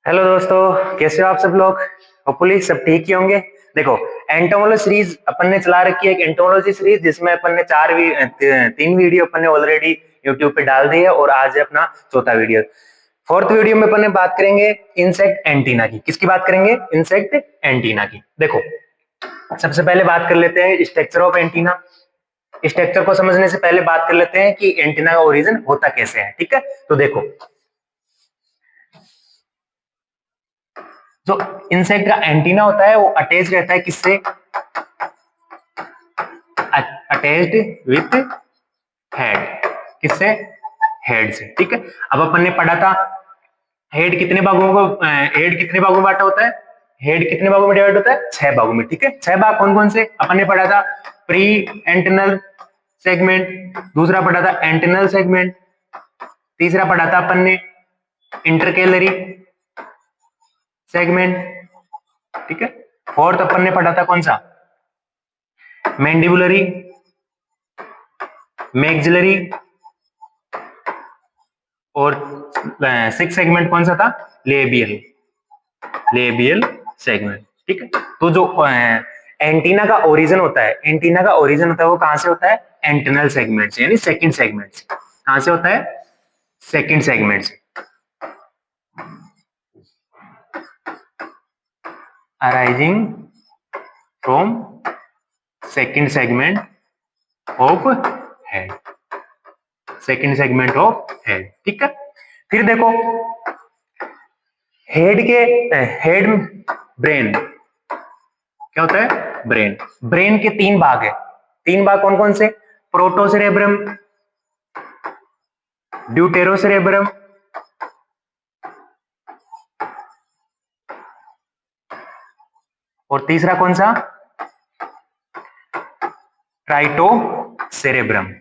Hello दोस्तों, कैसे हो आप सब लोग। होपफुली सब ठीक ही होंगे। देखो, एंटोमोलॉजी सीरीज अपन ने चला रखी है, एक एंटोमोलॉजी सीरीज जिसमें अपन ने तीन वीडियो अपन ने ऑलरेडी यूट्यूब पे डाल दी है और आज है अपना चौथा वीडियो। फोर्थ वीडियो में अपन ने बात करेंगे इंसेक्ट एंटीना की। किसकी बात करेंगे? इंसेक्ट एंटीना की। देखो, सबसे पहले बात कर लेते हैं स्ट्रक्चर ऑफ एंटीना। स्ट्रक्चर को समझने से पहले बात कर लेते हैं कि एंटीना का ओरिजिन होता कैसे है। ठीक है, तो देखो, जो इंसेक्ट का एंटीना होता है वो अटैच रहता है किससे? Attached with head. किससे? हेड से। ठीक है, अब अपन ने पढ़ा था हेड कितने भागों में बांटा होता है? हेड कितने भागों में डिवाइड होता है? 6 भागों में। ठीक है, 6 भाग कौन कौन से अपन ने पढ़ा था? प्री एंटेनल सेगमेंट, दूसरा पढ़ा था एंटेनल सेगमेंट, तीसरा पढ़ा था अपन ने इंटरकेलरी सेगमेंट। ठीक है, फोर्थ अपन ने पढ़ा था कौन सा? मैंडिबुलरी, मैक्सिलरी, और सिक्स सेगमेंट कौन सा था? Labial, labial segment. ठीक है, तो जो एंटीना का ओरिजिन होता है, एंटीना का ओरिजिन होता है वो कहां से होता है? एंटेनल सेगमेंट से, यानी सेकंड सेगमेंट से। कहां से होता है? सेकंड सेगमेंट से। Arising from second segment of head, second segment of head. ठीक है, फिर देखो, हेड ब्रेन क्या होता है? ब्रेन। ब्रेन के 3 भाग है। 3 भाग कौन कौन से? प्रोटोसेरेब्रम, ड्यूटेरोसेरेब्रम और तीसरा कौन सा? ट्राइटोसेरेब्रम।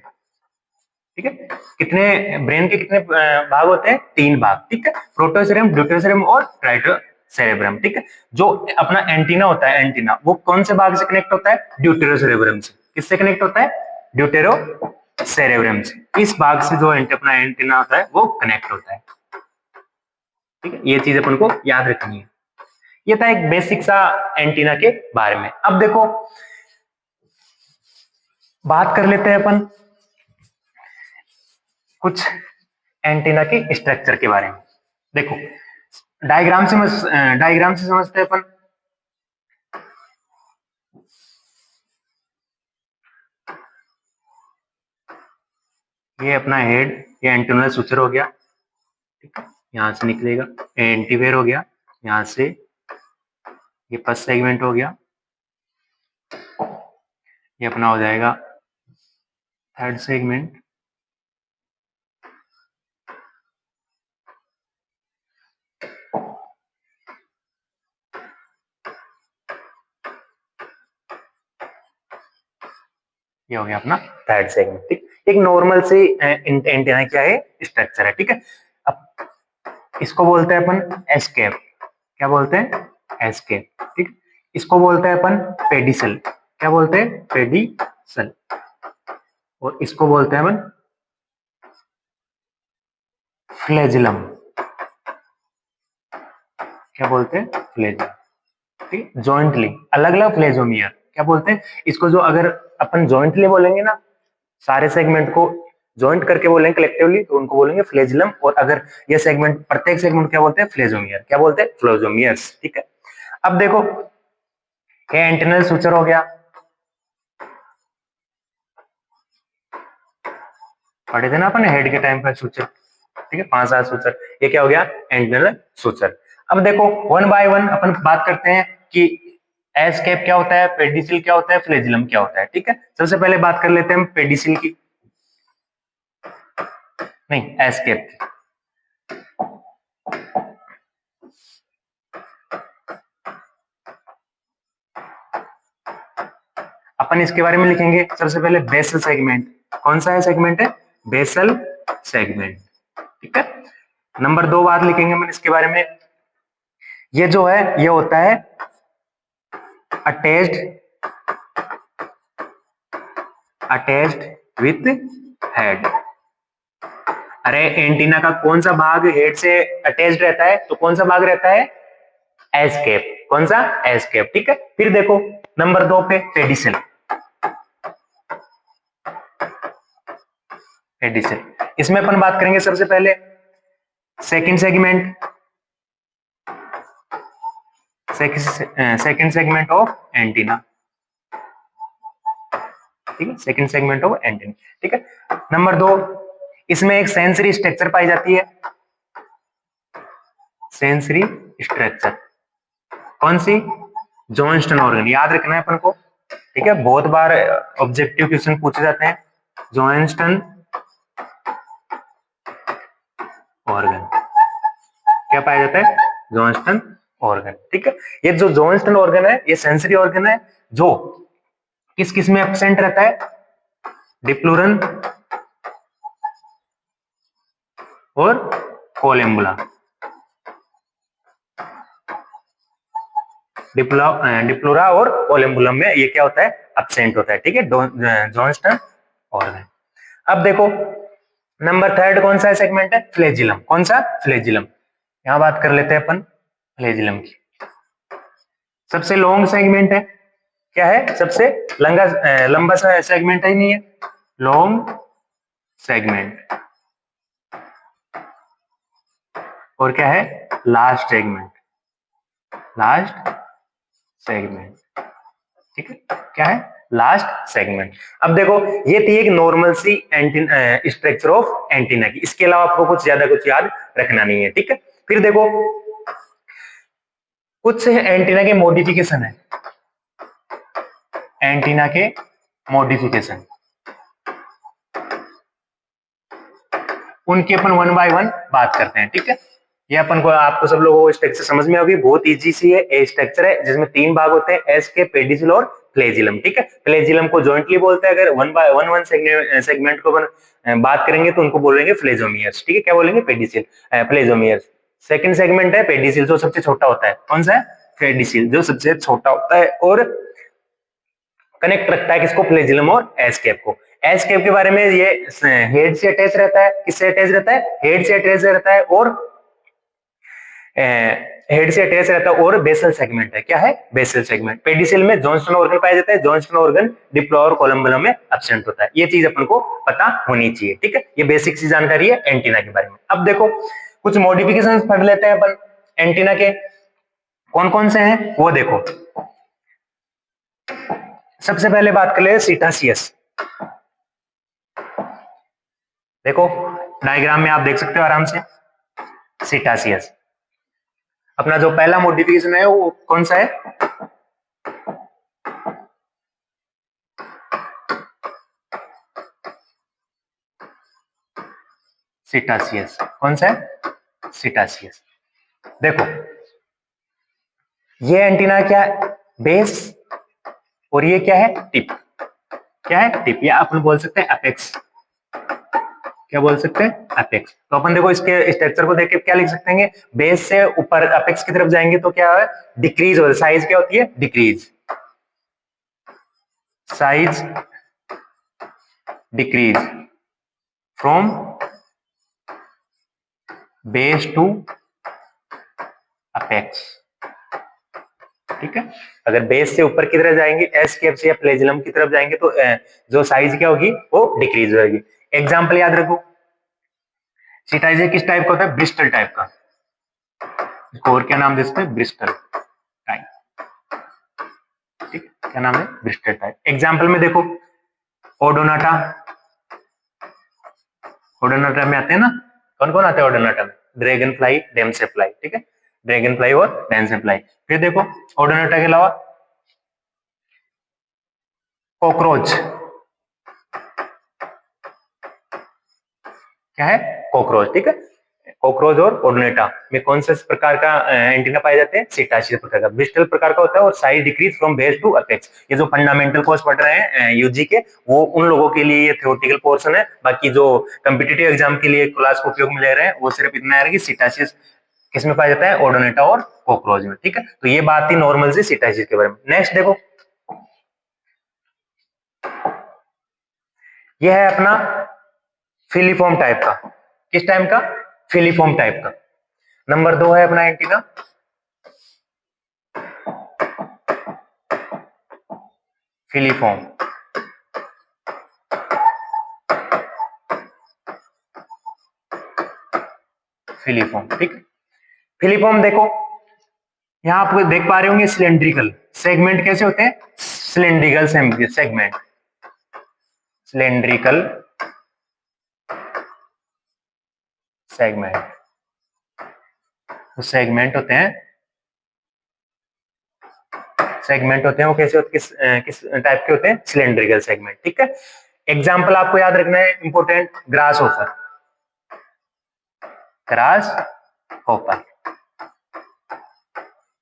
ठीक है, कितने ब्रेन के कितने भाग होते हैं? 3 भाग। ठीक है, प्रोटोसेरेब्रम, ड्यूटेरोसेरेब्रम और ट्राइटोसेरेब्रम। ठीक है, जो अपना एंटीना होता है, एंटीना वो कौन से भाग से कनेक्ट होता है? ड्यूटेरोसेरेब्रम से। किससे कनेक्ट होता है? ड्यूटेरोसेरेब्रम से। इस भाग से जो अपना एंटीना होता है वो कनेक्ट होता है। ठीक है, ये चीज अपन को याद रखनी है। ये था एक बेसिक सा एंटीना के बारे में। अब देखो, बात कर लेते हैं अपन कुछ एंटीना के स्ट्रक्चर के बारे में। देखो, डायग्राम से समझते हैं अपन। ये अपना हेड, ये एंटीनल सुचर हो गया। ठीक है, यहां से निकलेगा। एंटीवेयर हो गया, यहां से ये फर्स्ट सेगमेंट हो गया, ये अपना हो जाएगा थर्ड सेगमेंट, ये हो गया अपना थर्ड सेगमेंट। ठीक, एक नॉर्मल से एंटीना क्या है? स्ट्रक्चर है। ठीक है, अब इसको बोलते हैं अपन एस्केप। क्या बोलते हैं? एस्केप। ठीक, इसको बोलते हैं अपन पेडिसल। क्या बोलते हैं? पेडिसल। और इसको बोलते हैं अपन फ्लैजिलम। क्या बोलते हैं? फ्लैजिलम। ठीक, जॉइंटली, अलग अलग फ्लेजोमियर। क्या बोलते हैं इसको? जो अगर अपन जॉइंटली बोलेंगे ना, सारे सेगमेंट को जॉइंट करके बोलेंगे कलेक्टिवली, तो उनको बोलेंगे फ्लेजिलम। और अगर ये सेगमेंट, प्रत्येक सेगमेंट क्या बोलते हैं? फ्लेजोमियर। क्या बोलते हैं? फ्लेजोमियर्स। ठीक है, अब देखो, ये एंटेनल सुचर हो गया, पढ़े थे ना अपन हेड के टाइम पर सुचर। ठीक है, 5-7 सुचर। ये क्या हो गया? Antennal suture. अब देखो, वन बाय वन अपन बात करते हैं कि एस्केप क्या होता है, पेडिसिल क्या होता है, फ्लेजिलम क्या होता है। ठीक है, सबसे पहले बात कर लेते हैं हम पेडिसिल की, नहीं एस्केप की। अपन इसके बारे में लिखेंगे सबसे पहले बेसल सेगमेंट। कौन सा है सेगमेंट? है बेसल सेगमेंट। ठीक है, नंबर 2 बात लिखेंगे अपन इसके बारे में, ये जो है ये होता है अटैच्ड, अटैच्ड विथ हेड। अरे एंटीना का कौन सा भाग हेड से अटैच्ड रहता है, तो कौन सा भाग रहता है, एस कैप, कौन सा, एस कैप, ठीक है। फिर देखो नंबर 2 पे पेडिसिल, पेडिसिल इसमें अपन बात करेंगे सबसे पहले second segment, second segment of antenna, ठीक है, सेकंड सेगमेंट ऑफ एंटीना, ठीक है। नंबर 2, इसमें एक सेंसरी स्ट्रक्चर पाई जाती है, सेंसरी स्ट्रक्चर, कौन सी, जॉनस्टन ऑर्गन, याद रखना है अपन को, ठीक है, बहुत बार ऑब्जेक्टिव क्वेश्चन पूछे जाते हैं, जॉनस्टन ऑर्गन, क्या पाया जाता है, जॉनस्टन ऑर्गन, ठीक है। ये जो जॉनस्टन ऑर्गन है ये सेंसरी ऑर्गन है, जो किस किस में एब्सेंट रहता है, डिप्लूरन और कोलेम्बुला, डिप्लोरा और कोलेम्बुलम में ये क्या होता है, एब्सेंट होता है, ठीक है, जॉनस्टन ऑर्गन। अब देखो नंबर 3 कौन सा सेगमेंट है, फ्लैजिलम, कौन सा, फ्लैजिलम, यहां बात कर लेते हैं अपन फ्लैजिलम की। सबसे लॉन्ग सेगमेंट है, क्या है, सबसे लंबा सा सेगमेंट है ही नहीं है, लॉन्ग सेगमेंट, और क्या है, लास्ट सेगमेंट, लास्ट सेगमेंट, ठीक है, क्या है, लास्ट सेगमेंट। अब देखो ये थी एक नॉर्मल सी एंटीना, स्ट्रक्चर ऑफ एंटीना की, इसके अलावा आपको कुछ ज्यादा कुछ याद रखना नहीं है, ठीक है। फिर देखो कुछ एंटीना के मॉडिफिकेशन है, एंटीना के मॉडिफिकेशन, उनकी अपन वन बाय वन बात करते हैं, ठीक है। ये अपन को, आपको सब लोगों को स्ट्रक्चर समझ में होगी, बहुत इजी सी है, ए स्ट्रक्चर है जिसमें 3 भाग होते हैं, एस के, पेडिसिल और फ्लैजिलम, ठीक है। फ्लैजिलम को जॉइंटली बोलते हैं, अगर वन बाय वन सेगमेंट को अपन बात करेंगे तो उनको बोलेंगे फ्लेजोमियर्स, ठीक है, क्या बोलेंगे, पेडिसिल, फ्लेजोमियर्स। सेकंड सेगमेंट है पेडिसिल, जो सबसे छोटा होता है, कौन सा है, पेडिसिल, जो सबसे छोटा होता है और कनेक्ट रखता है किसको, फ्लैजिलम और एस कैप को। एस कैप के बारे में, ये हेड से अटैच रहता है, किससे अटैच रहता है, हेड से अटैच रहता है, और हेड से अटैच रहता है, और बेसल सेगमेंट है, क्या है, बेसल सेगमेंट। पेडिसिल में जॉनस्टन ऑर्गन पाया जाता है, जॉनस्टन ऑर्गन डिप्लो और कोलम्बुलम में एब्सेंट होता है, ये चीज अपन को पता होनी चाहिए, ठीक है, ये बेसिक सी जानकारी है एंटीना के बारे में। अब देखो कुछ मॉडिफिकेशंस पढ़ लेते हैं अपन एंटीना के, कौन कौन से हैं वो देखो। सबसे पहले बात कर ले सीटासियस, देखो डायग्राम में आप देख सकते हो आराम से, सीटासियस अपना जो पहला मॉडिफिकेशन है वो कौन सा है, सीटासियस, कौन सा है, सीटासियस। देखो ये एंटीना क्या है, बेस, और ये क्या है, टिप, क्या है, टिप, या अपन बोल सकते हैं एपेक्स, क्या बोल सकते हैं, एपेक्स। तो अपन देखो इसके स्ट्रक्चर को देख के क्या लिख सकते हैं, बेस से ऊपर एपेक्स की तरफ जाएंगे तो क्या है, डिक्रीज हो, साइज क्या होती है, decrease, size decrease from base to apex, ठीक है। अगर बेस से ऊपर की तरफ जाएंगे, एस कैप से या फ्लैजिलम की तरफ जाएंगे तो जो साइज क्या होगी, वो डिक्रीज होगी। एग्जांपल याद रखो, सीटाइजर किस टाइप का होता है, ब्रिस्टल टाइप का, इसको और क्या नाम दे सकते हैं, ब्रिस्टल टाइप, ठीक, क्या नाम है, ब्रिस्टल टाइप। एग्जांपल में देखो ओडोनाटा, ओडोनाटा में आते हैं ना, कौन कौन आते हैं ओडोनाटा में, ड्रैगन फ्लाई, डेमसे फ्लाई, ठीक है, ड्रैगन फ्लाई और डेमसे फ्लाई। फिर देखो ओडोनाटा के अलावा कॉकरोच, क्या है, कॉकरोच, ठीक है। कॉकरोच और ओडोनेटा में कौन से प्रकार का एंटीना पाए जाते हैं, सीटासियस प्रकार का, ब्रिस्टल प्रकार का होता है, और size decrease from base to apex. ये जो फंडामेंटल कोर्स पढ़ रहे हैं यूजी के, वो उन लोगों के लिए ये थ्योरेटिकल पोर्शन है, बाकी जो कम्पिटिटिव एग्जाम के लिए क्लास को उपयोग में ले रहे हैं वो सिर्फ इतना है कि सीटासियस किसमें पाया जाता है, ओडोनेटा और कॉकरोच में, ठीक है। तो ये बात थी नॉर्मल से सीटासियस के बारे में। नेक्स्ट देखो, ये है अपना फिलीफॉर्म टाइप का, किस टाइप का? फिलीफॉर्म टाइप का। नंबर 2 है अपना एंटीना फिलीफॉर्म। फिलीफॉर्म, ठीक है। फिलीफॉर्म देखो, यहां आप देख पा रहे होंगे सिलेंड्रिकल सेगमेंट कैसे होते हैं? सिलेंड्रिकल सेगमेंट, सिलेंड्रिकल सेगमेंट, तो सेगमेंट होते हैं वो कैसे होते, किस टाइप के होते हैं? सिलेंड्रिकल सेगमेंट, ठीक है। एग्जाम्पल आपको याद रखना है important, grass hopper, grass hopper,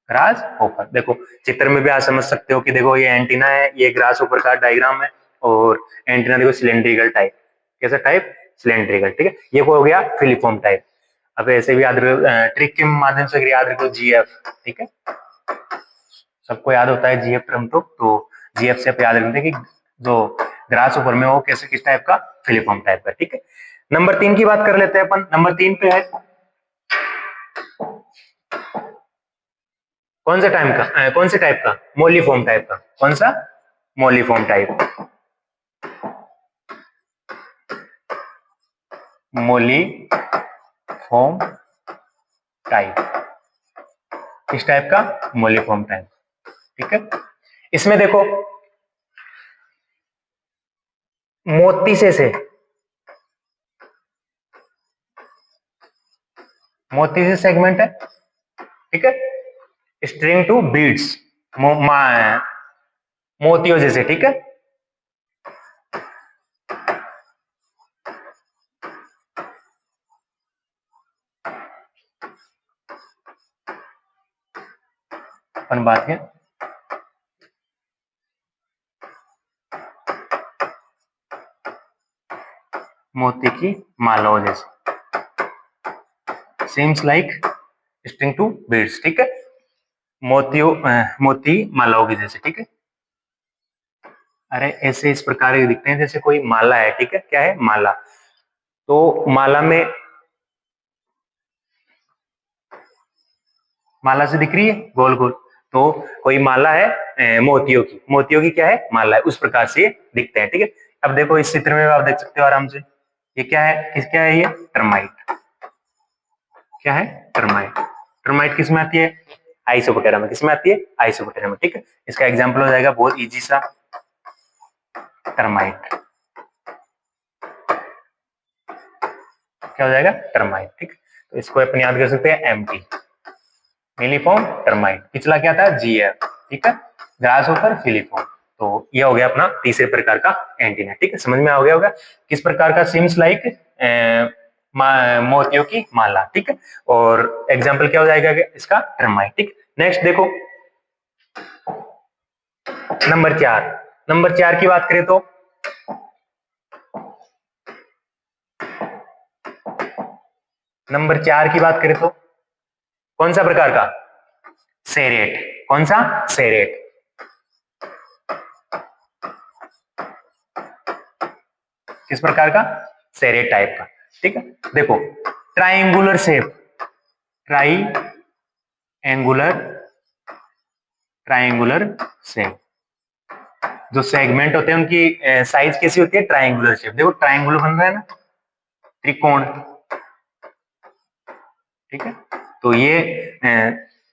grass hopper. देखो चित्र में भी आप समझ सकते हो कि देखो ये एंटीना है, ये ग्रास होपर का डायग्राम है, और एंटीना देखो सिलेंड्रिकल टाइप, कैसा टाइप? सिलेंड्रिकल, ठीक है। ये हो गया फिलीफॉर्म टाइप। अब ऐसे भी याद रखो, ट्रिक के माध्यम से याद रखो जीएफ, ठीक है। सबको याद होता है जीएफ टर्म, तो जीएफ से आप याद रखते हैं कि जो ग्रास ऊपर में वो कैसे किस टाइप का? फिलीफॉर्म टाइप का, ठीक है। नंबर 3 की बात कर लेते हैं अपन। नंबर 3 पे है कौन सा टाइप का? कौन से टाइप का? मोलिफॉर्म टाइप का। कौन सा? मोलिफॉर्म टाइप, मोलिफॉर्म टाइप, किस टाइप का? मोलिफॉर्म टाइप, ठीक है। इसमें देखो मोती से सेगमेंट है, ठीक है। स्ट्रिंग टू बीड्स, मोतियों जैसे, ठीक है। अपन बात है मोती की मालाओं जैसे, seems like string to beads, ठीक है। मोती मालाओं की जैसे, ठीक है। अरे ऐसे इस प्रकार के दिखते हैं जैसे कोई माला है, ठीक है। क्या है? माला। तो माला से दिख रही है गोल गोल, तो कोई माला है मोतियों की क्या है? माला है, उस प्रकार से ये दिखते हैं, ठीक है। अब देखो इस चित्र में आप देख सकते हो आराम से, ये क्या है? क्या है ये? टर्माइट। क्या है? टर्माइट। टर्माइट किस में आती है? आइसोपोटेरा में। किस में आती है? आइसोपोटेरा में, ठीक है। इसका एग्जाम्पल हो जाएगा बहुत इजी सा, टर्माइट। क्या हो जाएगा? टर्माइट, ठीक है। तो इसको अपन याद कर सकते हैं एमटी, मिलीफॉर्म टर्माइट। पिछला क्या था? जीएफ, ठीक है। ग्रास होकर फिलीफॉर्म। तो ये हो गया अपना तीसरे प्रकार का एंटीना, ठीक है। समझ में आ गया होगा किस प्रकार का? सिम्स लाइक मोतियों की माला, ठीक है। और एग्जाम्पल क्या हो जाएगा इसका? टर्माइट, ठीक। नेक्स्ट देखो नंबर 4। नंबर 4 की बात करें तो कौन सा प्रकार का? सेरेट। कौन सा? सेरेट। किस प्रकार का? सेरेट टाइप का, ठीक है। देखो ट्राइंगुलर शेप, ट्राइंगुलर शेप, जो सेगमेंट होते हैं उनकी साइज कैसी होती है? Triangular shape. देखो ट्राइंगुलर बन रहा है ना, त्रिकोण, ठीक है। तो ये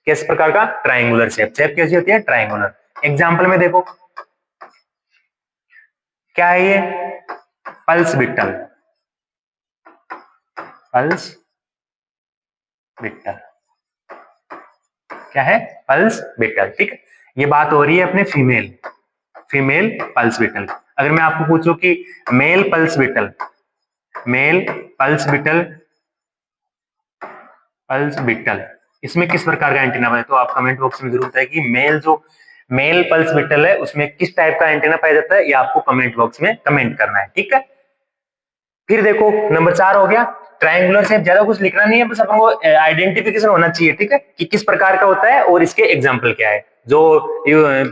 किस प्रकार का? Triangular shape. शेप कैसी होती है? ट्राइंगुलर। एग्जाम्पल में देखो क्या है ये? पल्स बिट्टल, पल्स बिट्टल, क्या है? पल्स बिट्टल, ठीक है। ये बात हो रही है अपने फीमेल पल्स बिट्टल। अगर मैं आपको पूछूं कि मेल पल्स बिट्टल, इसमें किस प्रकार का एंटीना है, तो आप कमेंट बॉक्स में जरूर बताएं कि मेल पल्स बिट्टल है उसमें किस टाइप का एंटीना पाया जाता है, ये आपको कमेंट बॉक्स में कमेंट करना है, ठीक है। फिर देखो नंबर 4 हो गया ट्रायंगुलर शेप। ज्यादा कुछ लिखना नहीं है, बस अपन को आइडेंटिफिकेशन होना चाहिए, ठीक है, कि किस प्रकार का होता है और इसके एग्जाम्पल क्या है। जो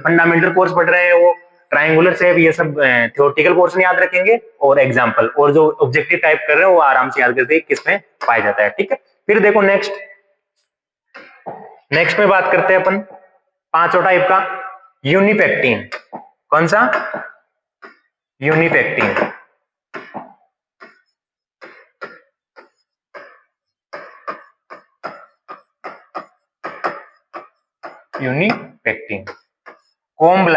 फंडामेंटल कोर्स पढ़ रहे हैं वो ट्राइंगुलर शेप ये सब थ्योरेटिकल पोर्शन याद रखेंगे, और एग्जाम्पल और जो ऑब्जेक्टिव टाइप कर रहे हैं वो आराम से याद करके किसमें पाया जाता है। ठीक है, फिर देखो नेक्स्ट में बात करते हैं अपन पांचों टाइप का। यूनिपेक्टिन, कौन सा? यूनिपेक्टिन। यूनिपेक्टिन कोम्ब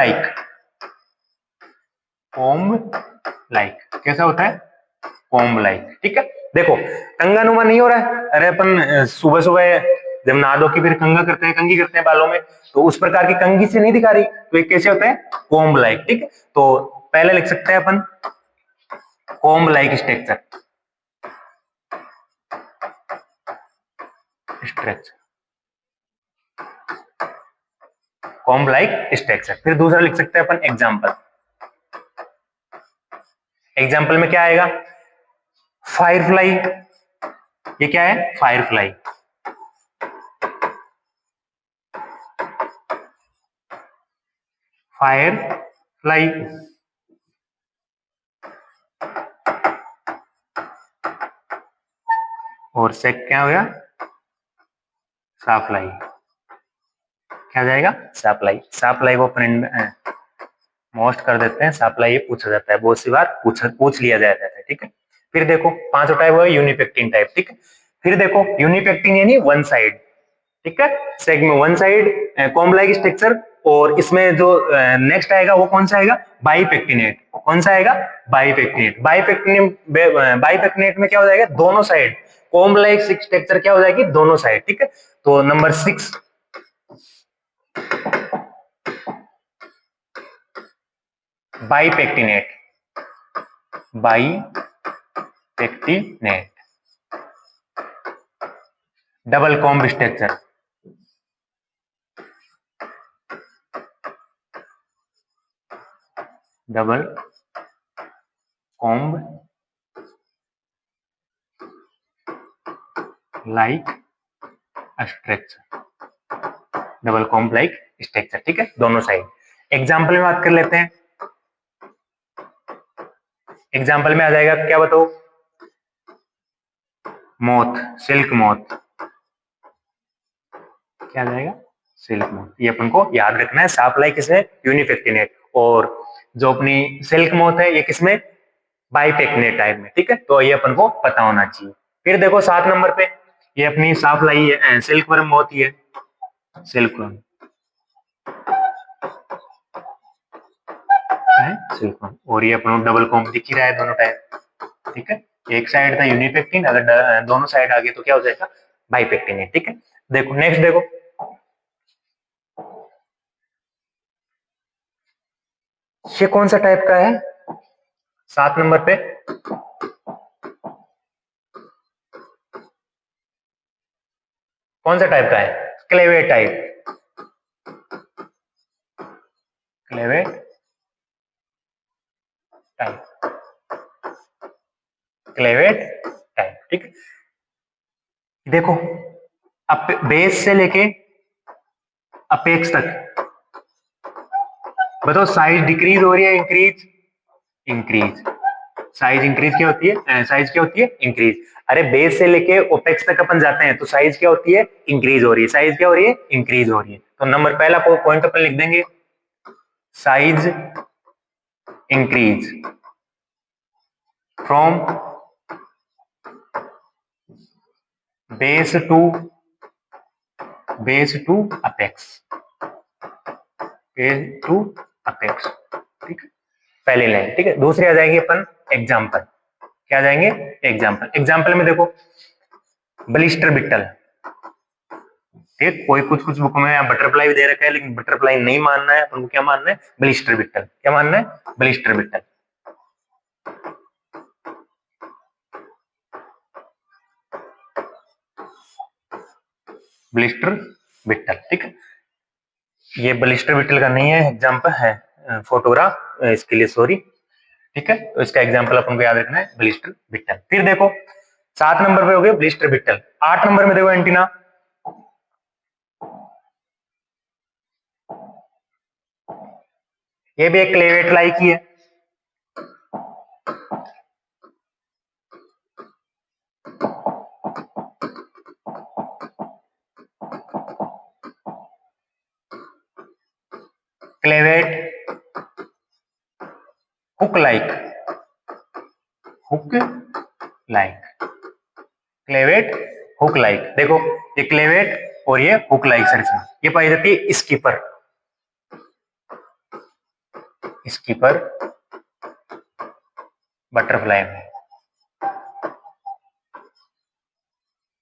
लाइक कैसा होता है? Comb like. ठीक है, देखो कंगा नुमा नहीं हो रहा है। अरे अपन सुबह सुबह जब नहा धो के फिर कंगा करते हैं, कंघी करते हैं बालों में, तो उस प्रकार की कंघी से नहीं दिखा रही, तो ये कैसे होता है? Comb like. ठीक है, तो पहले लिख सकते हैं अपन comb like structure, comb like structure. फिर दूसरा लिख सकते हैं अपन एग्जाम्पल। एग्जाम्पल में क्या आएगा? फायरफ्लाई। ये क्या है? फायरफ्लाई। फायरफ्लाई। और से क्या हो गया? साफलाई। क्या जाएगा? साप्लाई। साप्लाई को अपन मोस्ट कर देते हैं, साप्लाई ये पूछा जाता है, बहुत सी बार पूछ लिया जाता है। ठीक है, फिर देखो पांचों टाइप हुआ यूनिपेक्टिन टाइप। ठीक है, फिर देखो यूनिपेक्टिन यानी वन साइड। ठीक है, segment one side comb like structure. और इसमें जो नेक्स्ट आएगा वो कौन सा आएगा? बाइपेक्टिनेट। कौन सा आएगा? बाइपेक्टिनेट। बाइपेक्टिनेट में क्या हो जाएगा? दोनों साइड कॉम्ब लाइक स्ट्रक्चर क्या हो जाएगी? दोनों साइड। ठीक है, तो number 6 bipectinate. Bipectinate double comb structure. Double comb like structure. Double comb like structure. ठीक है, दोनों साइड। एग्जाम्पल में बात कर लेते हैं। एग्जाम्पल में आ जाएगा क्या बताओ? Moth, silk moth. क्या आ जाएगा? Silk moth. ये अपन को याद रखना है। साप्लाई किसमें? यूनिपेक्टिनेट। और जो अपनी सिल्क मोथ है ये किसमें? बाइपेक्टिनेट टाइप में। ठीक है, तो ये अपन को पता होना चाहिए। फिर देखो 7 नंबर पे ये अपनी साप्लाई है, सिल्क वर्म मोथ ही है, सिल्क वर्म है, सिल्क वर्म। और ये अपन डबल कॉम्ब दिख ही रहा है दोनों टाइप। ठीक है, एक साइड था यूनिपेक्टिन, अगर दोनों साइड आ गए तो क्या हो जाएगा? बाइपेक्टिनेट। ठीक है, देखो नेक्स्ट देखो ये कौन सा टाइप का है? 7 नंबर पे कौन सा टाइप का है? क्लेवेट टाइप। क्लेवेट टाइप। क्लेवेट टाइप। ठीक है, देखो अब बेस से लेके अपेक्स तक बताओ साइज डिक्रीज हो रही है इंक्रीज? इंक्रीज। साइज इंक्रीज क्या होती है? साइज क्या होती है? इंक्रीज। अरे बेस से लेके ओपेक्स तक अपन जाते हैं तो साइज क्या होती है? इंक्रीज हो रही है। साइज क्या हो रही है? इंक्रीज हो रही है। तो नंबर पहला पॉइंट अपन लिख देंगे, size increase from base to apex. Base to apex. ठीक है, पहली लाइन। ठीक है, दूसरी आ जाएगी अपन एग्जाम्पल। क्या आ जाएंगे? एग्जाम्पल। एग्जाम्पल में देखो ब्लिस्टर बिटल। ठीक, कोई कुछ कुछ बुक में बटरफ्लाई भी दे रखा है, लेकिन बटरफ्लाई नहीं मानना है अपन को। क्या मानना है? Blister beetle. क्या मानना है? Blister beetle. Blister beetle. ठीक है, ये ब्लिस्टर बिटल का नहीं है, एग्जाम्पल है फोटोग्राफ, इसके लिए सॉरी। ठीक है, तो इसका एग्जाम्पल अपन को याद रखना है, ब्लिस्टर बिटल। फिर देखो 7 नंबर पे हो गया ब्लिस्टर बिटल। 8 नंबर में देखो एंटीना। ये भी एक क्लेवेट लाइक ही है। Clavate hook like, hook like, clavate hook like. देखो ये क्लेवेट और ये हुक लाइक सर्च में ये पाई जाती है स्कीपर, स्कीपर बटरफ्लाई में,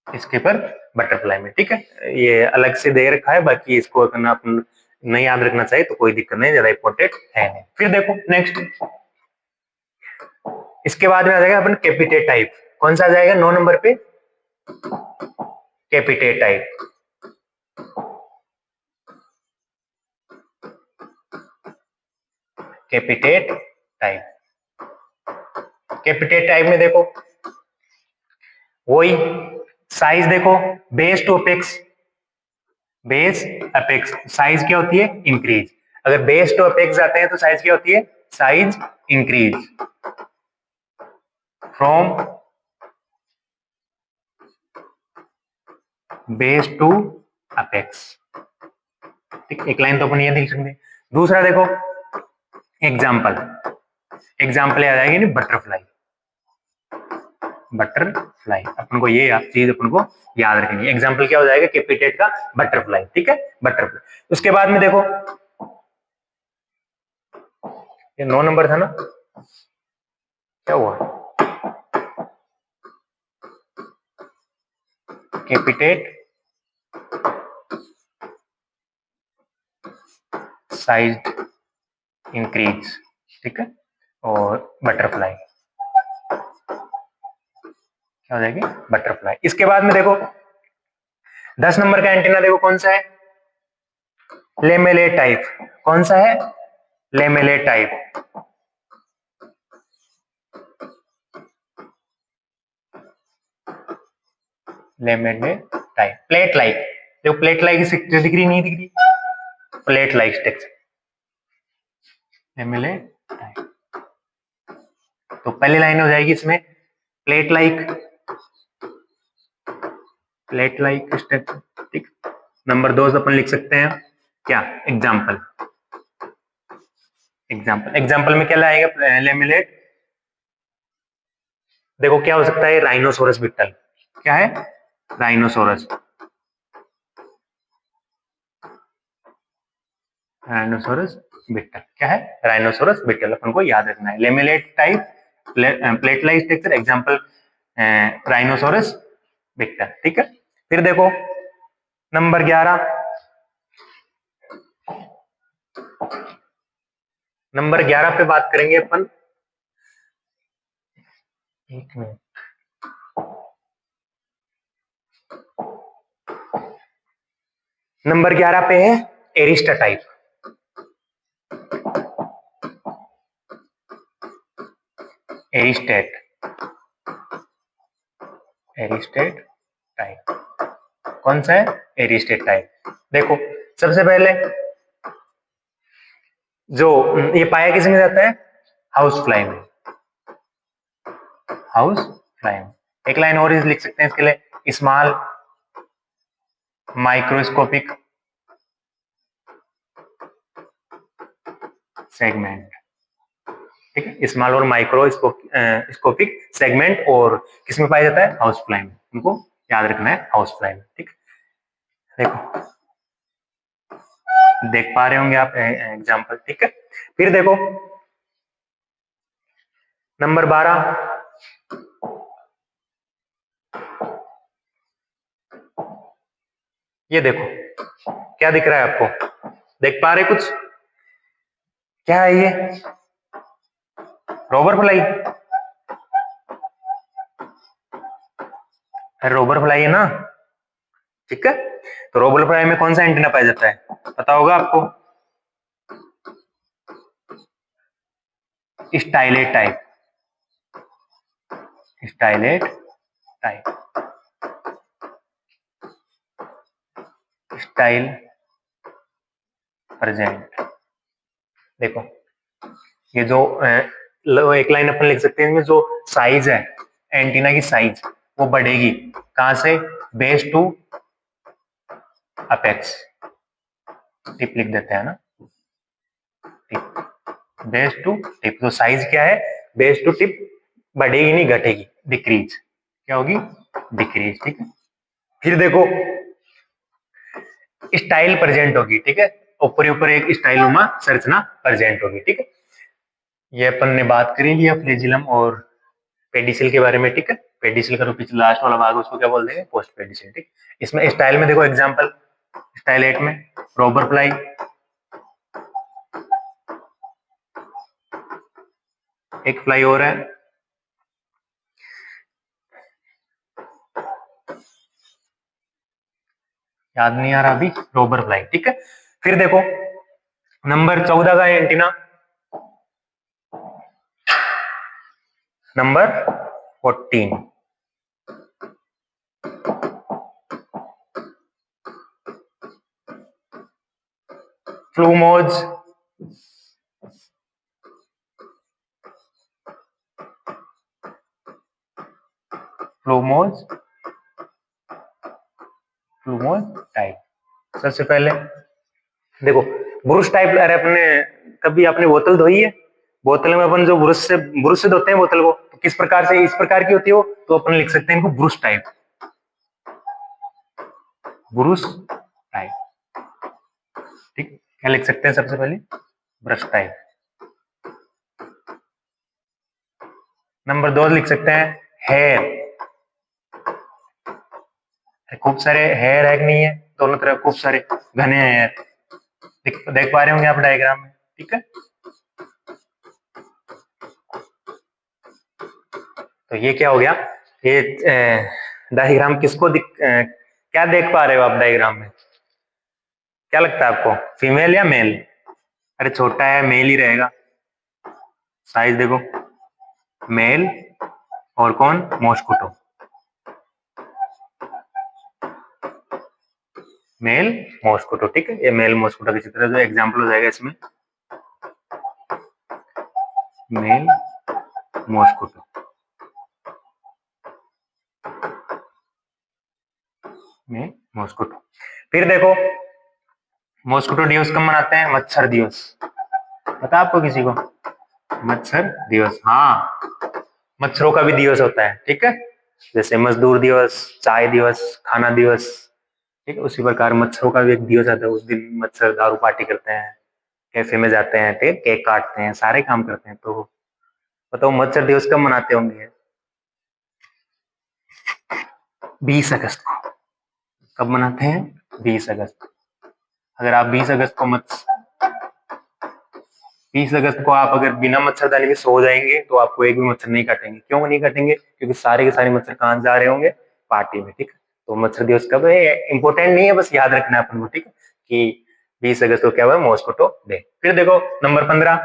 स्कीपर बटरफ्लाई में। ठीक है, ये अलग से दे रखा है, बाकी इसको करना अपन नहीं याद रखना चाहिए तो कोई दिक्कत नहीं, ज्यादा इंपॉर्टेंट है नहीं। फिर देखो नेक्स्ट, इसके बाद में आ जाएगा अपन कैपिटेट टाइप। कौन सा आ जाएगा 9 नंबर पे? Capitate type. Capitate type, capitate type में देखो वही साइज देखो, base to apex, base apex size क्या होती है? इंक्रीज। अगर बेस टू अपेक्स जाते हैं तो साइज क्या होती है? Size increase from base to apex. ठीक, एक लाइन तो अपन ये देख सकते हैं। दूसरा देखो एग्जाम्पल, एग्जाम्पल आ जाएगी नहीं, बटरफ्लाई, बटरफ्लाई। अपन को ये चीज अपन को याद रखनी है। एग्जाम्पल क्या हो जाएगा? कैपिटेट का बटरफ्लाई। ठीक है, बटरफ्लाई। उसके बाद में देखो ये 9 नंबर था ना, क्या हुआ? कैपिटेट साइज इंक्रीज, ठीक है, और बटरफ्लाई क्या हो जाएगी? बटरफ्लाई। इसके बाद में देखो 10 नंबर का एंटीना देखो कौन सा है? Lamellate type. कौन सा है? Lamellate type. Lamellate type, plate like. देखो प्लेट लाइक स्ट्रक्चर दिख रही नहीं दिख रही? Plate like structure, lamellate type. तो पहली लाइन हो जाएगी इसमें plate like, plate like structure. ठीक, नंबर 2 अपन लिख सकते हैं क्या? Example, example. एग्जाम्पल में क्या लाएगा? लेमिनेट। देखो क्या हो सकता है? Rhinoceros beetle. क्या है? Rhinoceros, rhinoceros beetle. क्या है? Rhinoceros beetle. अपन को याद रखना है। Laminate type, plate like structure, example rhinoceros beetle. ठीक है, फिर देखो नंबर 11, नंबर 11 पे बात करेंगे अपन। एक मिनट, नंबर 11 पे है एरिस्टा टाइप। एरिस्टेट, एरिस्टेट टाइप। कौन सा है? एरिस्टेट टाइप। देखो सबसे पहले जो ये पाया किस में जाता है? हाउस फ्लाई में, हाउस फ्लाई में। एक लाइन और लिख सकते हैं इसके लिए, स्मॉल माइक्रोस्कोपिक सेगमेंट। ठीक है, स्मॉल और माइक्रोस्कोपिक सेगमेंट, और किसमें पाया जाता है? हाउस फ्लाई में। उनको याद रखना है, हाउस फ्लाई में। ठीक, देखो देख पा रहे होंगे आप एग्जाम्पल। ठीक है, फिर देखो नंबर 12, ये देखो क्या दिख रहा है आपको? देख पा रहे कुछ? क्या है ये? रोबर फ्लाई, रोबर फ्लाई है ना? ठीक है, तो रोबर फ्लाई में कौन सा एंटीना पाया जाता है? पता होगा आपको, stylet type, stylet type, style present. देखो ये जो एक लाइन अपन लिख सकते हैं, इसमें जो साइज है एंटीना की साइज वो बढ़ेगी कहां से, बेस टू अपेक्स। टिप लिख देते हैं ना, टिप, बेस टू टिप। तो साइज क्या है, बेस टू टिप बढ़ेगी नहीं घटेगी, डिक्रीज। क्या होगी, डिक्रीज। ठीक है, फिर देखो स्टाइल प्रेजेंट होगी। ठीक है, ऊपर ऊपर एक स्टाइल नुमा संरचना प्रेजेंट होगी। ठीक है, ये अपन ने बात करी लिया फ्लैजिलम और पेडिसिल के बारे में। ठीक है, पेडिसिल का जो पिछला लास्ट वाला भाग उसको क्या बोलते हैं, पोस्ट पेडिसिल। ठीक, इसमें स्टाइल में देखो एग्जांपल, स्टाइल 8 में रोबर फ्लाई, एक फ्लाई और है, याद नहीं आ रहा अभी, रोबर फ्लाई। ठीक है, फिर देखो नंबर 14 का एंटीना, नंबर 14 फ्लूमोज, फ्लूमोज, फ्लूमोज टाइप। सबसे पहले देखो ब्रुश टाइप, अरे अपने कभी आपने बोतल धोई है, बोतल में अपन जो ब्रुश से धोते हैं बोतल को, तो किस प्रकार से, इस प्रकार की होती है वो, तो अपन लिख सकते हैं इनको ब्रुश टाइप, ब्रुश टाइप। ठीक, क्या लिख सकते हैं सबसे पहले, ब्रश टाइप। नंबर 2 लिख सकते हैं हेयर, खूब सारे हेयर है कि नहीं है, दोनों तरफ खूब सारे घने हेयर, देख पा रहे होंगे आप डायग्राम में। ठीक है, तो ये क्या हो गया, ये डायग्राम किसको क्या देख पा रहे हो आप डायग्राम में, क्या लगता है आपको, फीमेल या मेल? अरे छोटा है, मेल ही रहेगा। साइज देखो, मेल, और कौन, मॉस्किटो, मेल मॉस्किटो। ठीक है, ये मेल मॉस्किटो की तरह जो एग्जांपल हो जाएगा इसमें, मेल मॉस्किटो, मेल मॉस्किटो। फिर देखो मॉस्किटो दिवस कब मनाते हैं, मच्छर दिवस, पता आपको किसी को, मच्छर दिवस। हाँ, मच्छरों का भी दिवस होता है। ठीक है, जैसे मजदूर दिवस, चाय दिवस, खाना दिवस। ठीक है, उसी प्रकार मच्छरों का भी एक दिवस आता है, उस दिन मच्छर दारू पार्टी करते हैं, कैफे में जाते हैं, ठीक, केक काटते हैं, सारे काम करते हैं। तो बताओ मच्छर दिवस कब मनाते होंगे, 20 अगस्त को। कब मनाते हैं, 20 अगस्त। अगर आप 20 अगस्त को आप अगर बिना मच्छरदानी के सो जाएंगे तो आपको एक भी मच्छर नहीं काटेंगे। क्यों नहीं काटेंगे, क्योंकि सारे के सारे मच्छर कहाँ जा रहे होंगे, पार्टी में। ठीक है, तो मच्छर दिवस कब है इंपॉर्टेंट नहीं है, बस याद रखना है अपन को। ठीक है, कि 20 अगस्त को क्या हुआ, मॉस्किटो डे। फिर देखो नंबर 15,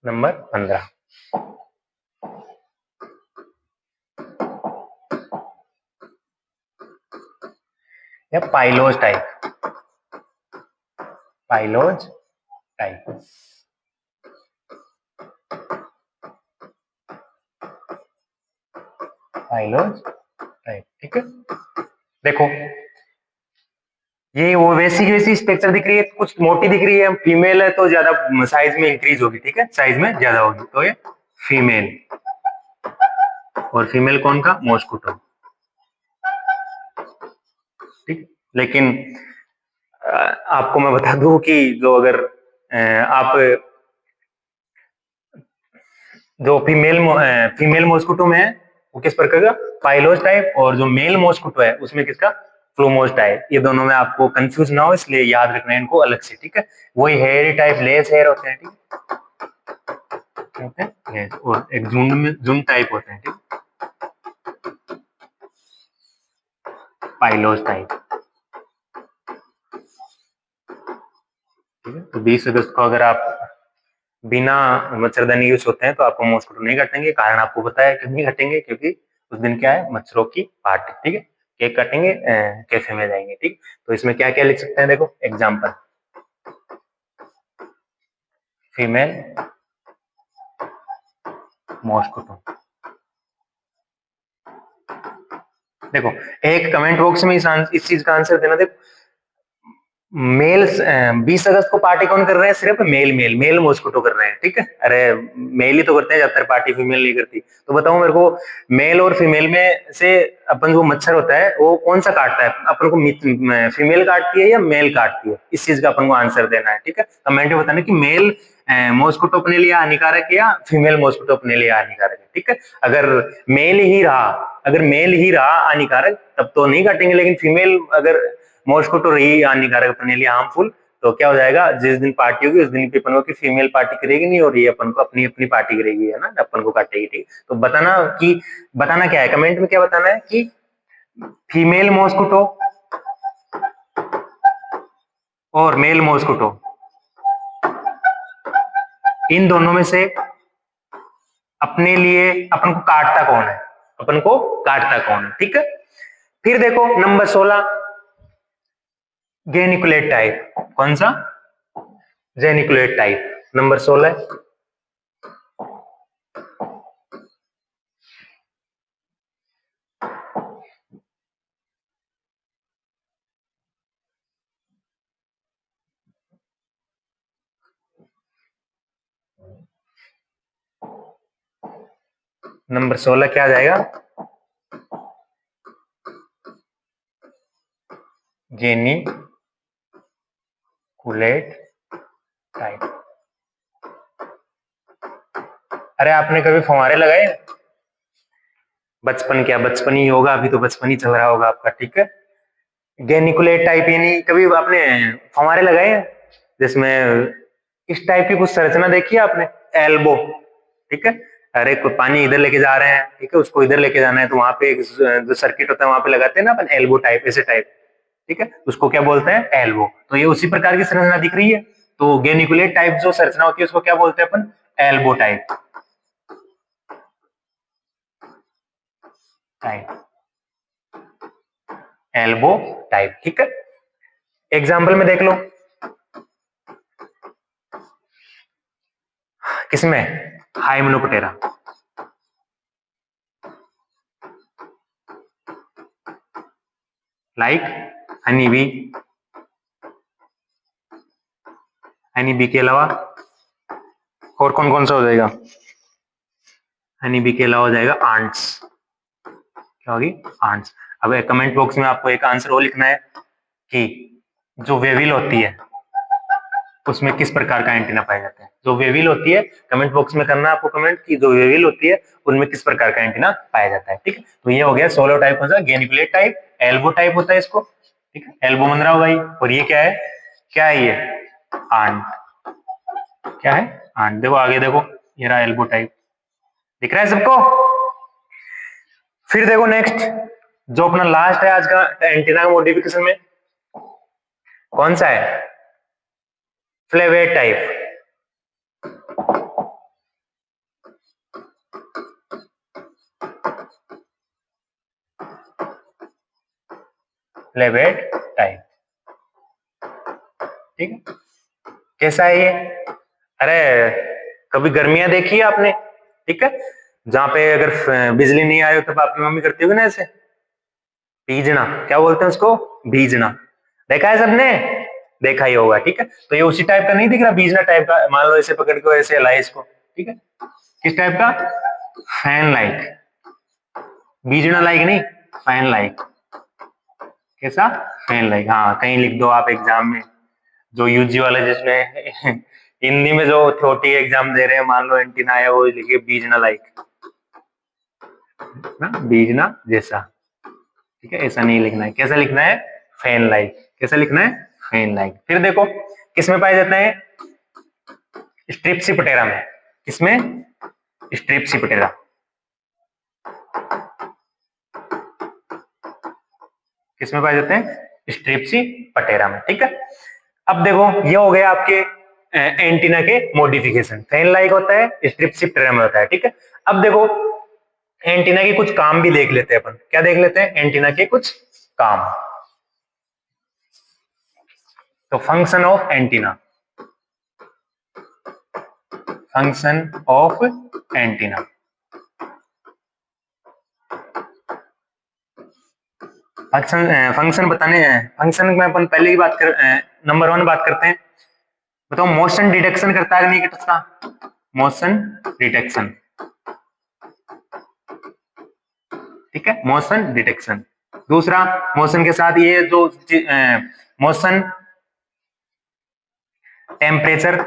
नंबर 15 या पाइलोज टाइप, पाइलोज टाइप, पाइलोज टाइप। ठीक है, देखो ये वो वैसी की वैसी स्ट्रक्चर दिख रही है, कुछ मोटी दिख रही है, फीमेल है तो ज्यादा साइज में इंक्रीज होगी। ठीक है, साइज में ज्यादा होगी, तो ये फीमेल। और फीमेल कौन का, मॉस्किटो। ठीक, लेकिन आपको मैं बता दूं कि जो अगर आप जो फीमेल मॉस्किटो में है वो किस प्रकार का, पाइलोज टाइप, और जो मेल मॉस्किटो है उसमें किसका, फ्लूमोज टाइप। ये दोनों में आपको कंफ्यूज ना हो इसलिए याद रखना है इनको अलग से। ठीक है, वही हेयर टाइप, लेस हेयर होते हैं। ठीक है, और एक झुंड में झुंड टाइप होते हैं। ठीक, पाइलोज टाइप। ठीक है, तो 20 अगस्त को अगर आप बिना मच्छरदानी यूज होते हैं तो आपको मॉस्किटो नहीं काटेंगे। कारण आपको पता है क्यों नहीं काटेंगे, क्योंकि उस दिन क्या है, मच्छरों की पार्टी। ठीक है, केक काटेंगे, कैफे में जाएंगे। ठीक, तो इसमें क्या क्या लिख सकते हैं, देखो एग्जाम्पल, फीमेल मॉस्किटो। देखो एक कमेंट बॉक्स में इस चीज का आंसर देना। देखो मेल 20 अगस्त को पार्टी कौन कर रहे हैं, सिर्फ मेल मॉस्किटो कर रहे हैं। ठीक है, अरे मेल ही तो करते हैं ज्यादातर, पार्टी फीमेल नहीं करती। तो बताओ मेरे को, मेल और फीमेल में से अपन जो मच्छर होता है वो कौन सा काटता है, अपन को फीमेल काटती है या मेल काटती है, इस चीज का अपन को आंसर देना है। ठीक है, कमेंट में बताना कि मेल मॉस्किटो अपने लिए हानिकारक है या फीमेल मॉस्किटो अपने लिए हानिकारक है। ठीक है, अगर मेल ही रहा अगर मेल ही रहा हानिकारक तब तो नहीं काटेंगे, लेकिन फीमेल अगर मॉस्किटो रही हानिकारक अपने लिए हार्मफुल, तो क्या हो जाएगा, जिस दिन पार्टी होगी उस दिन पे अपन को कि फीमेल पार्टी करेगी नहीं और ये अपन को अपनी अपनी पार्टी करेगी, है ना, अपन को काटेगी। ठीक, तो बताना क्या है, कमेंट में क्या बताना है कि फीमेल मॉस्किटो और मेल मॉस्किटो, इन दोनों में से अपने लिए अपन को काटता कौन है। ठीक है, फिर देखो नंबर 16, जेनिकुलेट टाइप। कौन सा, जेनिकुलेट टाइप नंबर 16। नंबर 16 क्या आ जाएगा, जेनिकुलेट टाइप। अरे आपने कभी फुहारे लगाए, बचपन ही होगा, अभी तो बचपन ही चल रहा होगा आपका। ठीक है, जेनिकुलेट टाइप यानी कभी आपने फुहारे लगाए हैं जिसमें इस टाइप की कुछ संरचना देखी है आपने, एल्बो। ठीक है, अरे कोई पानी इधर लेके जा रहे हैं, ठीक है, उसको इधर लेके जाना है, तो वहां पे एक जो सर्किट होता है वहां पे लगाते हैं ना अपन, एल्बो टाइप, ऐसे टाइप। ठीक है, उसको क्या बोलते हैं, एल्बो। तो ये उसी प्रकार की संरचना दिख रही है, तो गेनिकुलेट टाइप जो संरचना होती है उसको क्या बोलते हैं अपन, एल्बो टाइप। Elbow type. ठीक है, एग्जाम्पल में देख लो, किसमें, हाइमेनोप्टेरा। लाइक हनी बी के अलावा और कौन कौन सा हो जाएगा, हनी बी के अलावा हो जाएगा आंट्स। क्या होगी, आंट्स। अब कमेंट बॉक्स में आपको एक आंसर वो लिखना है कि जो वेविल होती है उसमें किस प्रकार का एंटीना पाया जाता है। जो वेविल होती है, कमेंट बॉक्स में करना है आपको कमेंट कि जो वेविल होती है उनमें किस प्रकार का एंटीना पाया जाता है। ठीक है, तो ये हो गया 16 टाइप, कौन सा, गेनिकुलेट टाइप, एल्बो टाइप होता है इसको। ठीक है, एल्बो बन रहा होगा ये, और ये क्या है ये, आंट। क्या है, आंट। देखो आगे देखो, ये रहा एल्बो टाइप, दिख रहा है सबको। फिर देखो नेक्स्ट, जो अपना लास्ट है आज का एंटीना का मॉडिफिकेशन में, कौन सा है, फ्लेवेट टाइप। फ्लेवेट टाइप। ठीक है, कैसा है ये, अरे कभी गर्मियां देखी है आपने, ठीक है, जहां पे अगर बिजली नहीं आ रही हो तब आपकी मम्मी करती होगी ना ऐसे, भीजना, क्या बोलते हैं उसको, भीजना। देखा है सबने, देखा ही होगा। ठीक है, तो ये उसी टाइप का नहीं दिख रहा, भीजना टाइप का, मान लो ऐसे पकड़ के ऐसे हिलाए इसको। ठीक है, किस टाइप का, फैन लाइक, भीजना लाइक नहीं, फैन लाइक। कैसा, फैन लाइक। हाँ कहीं लिख दो आप एग्जाम में, जो यूजी वाले जिसमें हिंदी में जो छोटी एग्जाम दे रहे हैं, मान लो एंटीना है, वो लिखिए बीजना लाइक, ना बीजना जैसा। ठीक है, ऐसा नहीं लिखना है, कैसा लिखना है, फैन लाइक। कैसा लिखना है, फैन लाइक। फिर देखो किसमें पाए जाते हैं, स्ट्रिप्सिपटेरा में। किसमें, स्ट्रिप्सिपटेरा। किसमें पाए जाते हैं, स्ट्रिप्सिपटेरा में। ठीक है, अब देखो ये हो गया आपके एंटीना के मॉडिफिकेशन, फैन लाइक होता है, स्ट्रिप्सिपटेरा में होता है। ठीक है, अब देखो एंटीना के कुछ काम भी देख लेते हैं अपन। क्या देख लेते हैं, एंटीना के कुछ काम। तो function of antenna, function of antenna, function बताने फंक्शन में अपन पहले ही बात कर नंबर 1 बात करते हैं। बताओ मोशन डिटेक्शन करता है कि नहीं करता? मोशन डिटेक्शन, ठीक है, मोशन डिटेक्शन। दूसरा, मोशन के साथ ये जो मोशन, टेम्परेचर,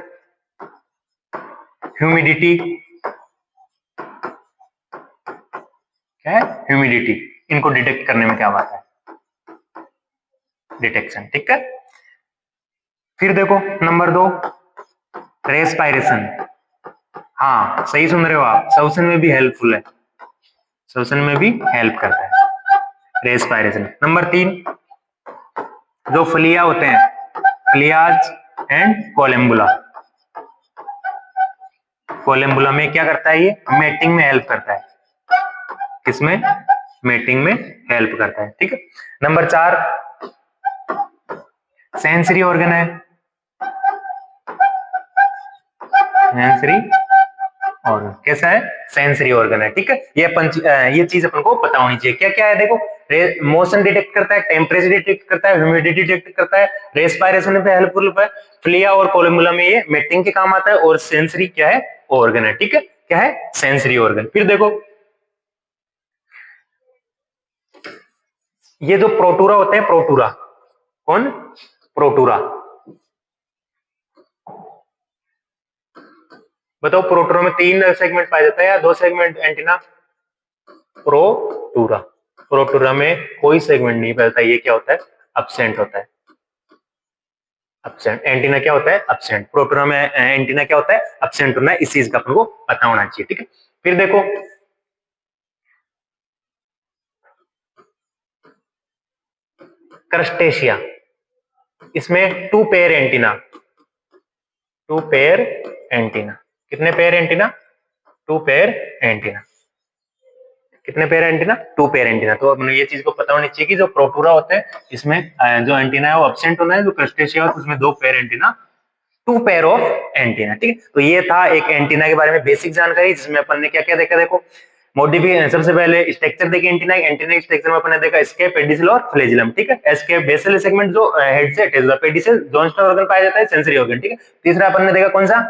ह्यूमिडिटी, क्या है? ह्यूमिडिटी, इनको डिटेक्ट करने में क्या बात है? डिटेक्शन, ठीक है। फिर देखो नंबर 2, रेस्पायरेशन। हाँ सही सुन रहे हो आप, श्वसन में भी हेल्पफुल है, श्वसन में भी हेल्प करता है रेस्पायरेशन। नंबर 3, जो फलिया होते हैं, फलियाज एंड कोलेम्बुला, कोलेम्बुला में क्या करता है? ये मेटिंग में हेल्प करता है। किसमें? मेटिंग में हेल्प करता है, ठीक है। नंबर 4, सेंसरी ऑर्गन है, सेंसरी ऑर्गन कैसा है? सेंसरी ऑर्गन है, ठीक है। ये चीज अपन को पता होनी चाहिए। क्या क्या है देखो, मोशन डिटेक्ट करता है, टेम्परेचर डिटेक्ट करता है, ह्यूमिडिटी डिटेक्ट करता है, रेस्पायरेशन पे हेल्पफुल है, फ्लिया और कोलुमुला में ये मेटिंग के काम आता है, और सेंसरी क्या है? ऑर्गन है, ठीक है। क्या है? Sensory organ. फिर देखो ये जो प्रोटूरा होते हैं, प्रोटूरा, कौन? प्रोटूरा। बताओ प्रोटूरा में 3 सेगमेंट पाया जाता है या 2 सेगमेंट एंटीना? प्रोटूरा, प्रोटूरा में कोई सेगमेंट नहीं पाया जाता। ये क्या होता है? अब्सेंट होता है, अब्सेंट। एंटीना क्या होता है? अब्सेंट। प्रोटूरा में एंटीना क्या होता है? अब्सेंट होना है। इस चीज का अपन को पता होना चाहिए, ठीक है। फिर देखो क्रस्टेशिया, इसमें 2 पेयर एंटीना, 2 पेयर एंटीना। कितने पेयर एंटीना? 2 pair antenna. कितने पेयर एंटीना? 2 pair antenna. तो अपने ये चीज को पता होनी चाहिए कि जो प्रोटूरा होते हैं इसमें जो एंटीना है वो अब्सेंट होना है, जो क्रस्टेशिया है उसमें 2 pair antenna, 2 pair of antenna, ठीक है। तो ये था एक एंटीना के बारे में बेसिक जानकारी, जिसमें अपन ने क्या क्या देखा। देखो मॉडिफिकेशन, सबसे पहले स्ट्रक्चर देखे एंटीना, एंटीना के स्ट्रक्चर में अपन ने देखा एस्केप, पेडिसल और फ्लैजिलम, ठीक है। एस्केप बेसल सेगमेंट जो हेड से अटैच होता है, पेडिसल जॉन्स्टन ऑर्गन पाया जाता है, सेंसरी ऑर्गन, ठीक है। तीसरा अपन ने देखा कौन सा?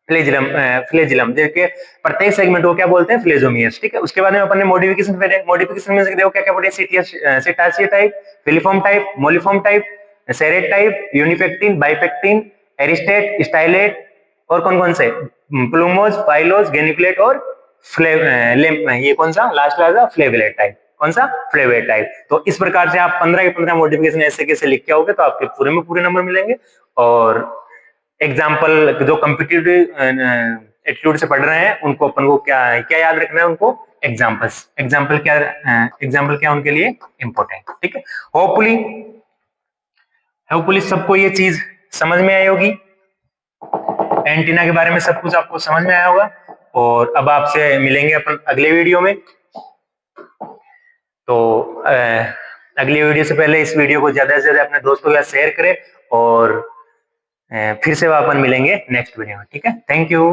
फ्लेजिलम, फ्लेजिलम देखिए प्रत्येक सेगमेंट को क्या बोलते हैं? फ्लेजोमियस, ठीक है। उसके बाद में अपन ने मॉडिफिकेशन पढ़े, मॉडिफिकेशन में देखो क्या क्या पढ़े? Setaceous type, filiform type, moniliform type, serrate type, unipectin, bipectin, aristate, stylate, और कौन कौन से? प्लूमोज, फाइलोज, गेनिकुलेट और ये कौन सा लास्ट वाला? फ्लेविलेट टाइप। कौन सा? फ्लेविलेट टाइप। तो इस प्रकार से आप 15 के 15 मॉडिफिकेशन ऐसे कैसे लिख के आओगे तो आपके पूरे में पूरे नंबर मिलेंगे। और एग्जाम्पल जो कम्पिटिटिव एटीट्यूड से पढ़ रहे हैं उनको अपन को क्या क्या याद रखना है? उनको एग्जाम्पल्स, एग्जाम्पल क्या उनके लिए इंपॉर्टेंट, ठीक है। होपफुली होपफुली सबको ये चीज समझ में आई होगी, एंटीना के बारे में सब कुछ आपको समझ में आया होगा। और अब आपसे मिलेंगे अपन अगले वीडियो में। तो अगली वीडियो से पहले इस वीडियो को ज्यादा से ज्यादा अपने दोस्तों के साथ शेयर करें, और फिर से अपन मिलेंगे नेक्स्ट वीडियो में, ठीक है। Thank you.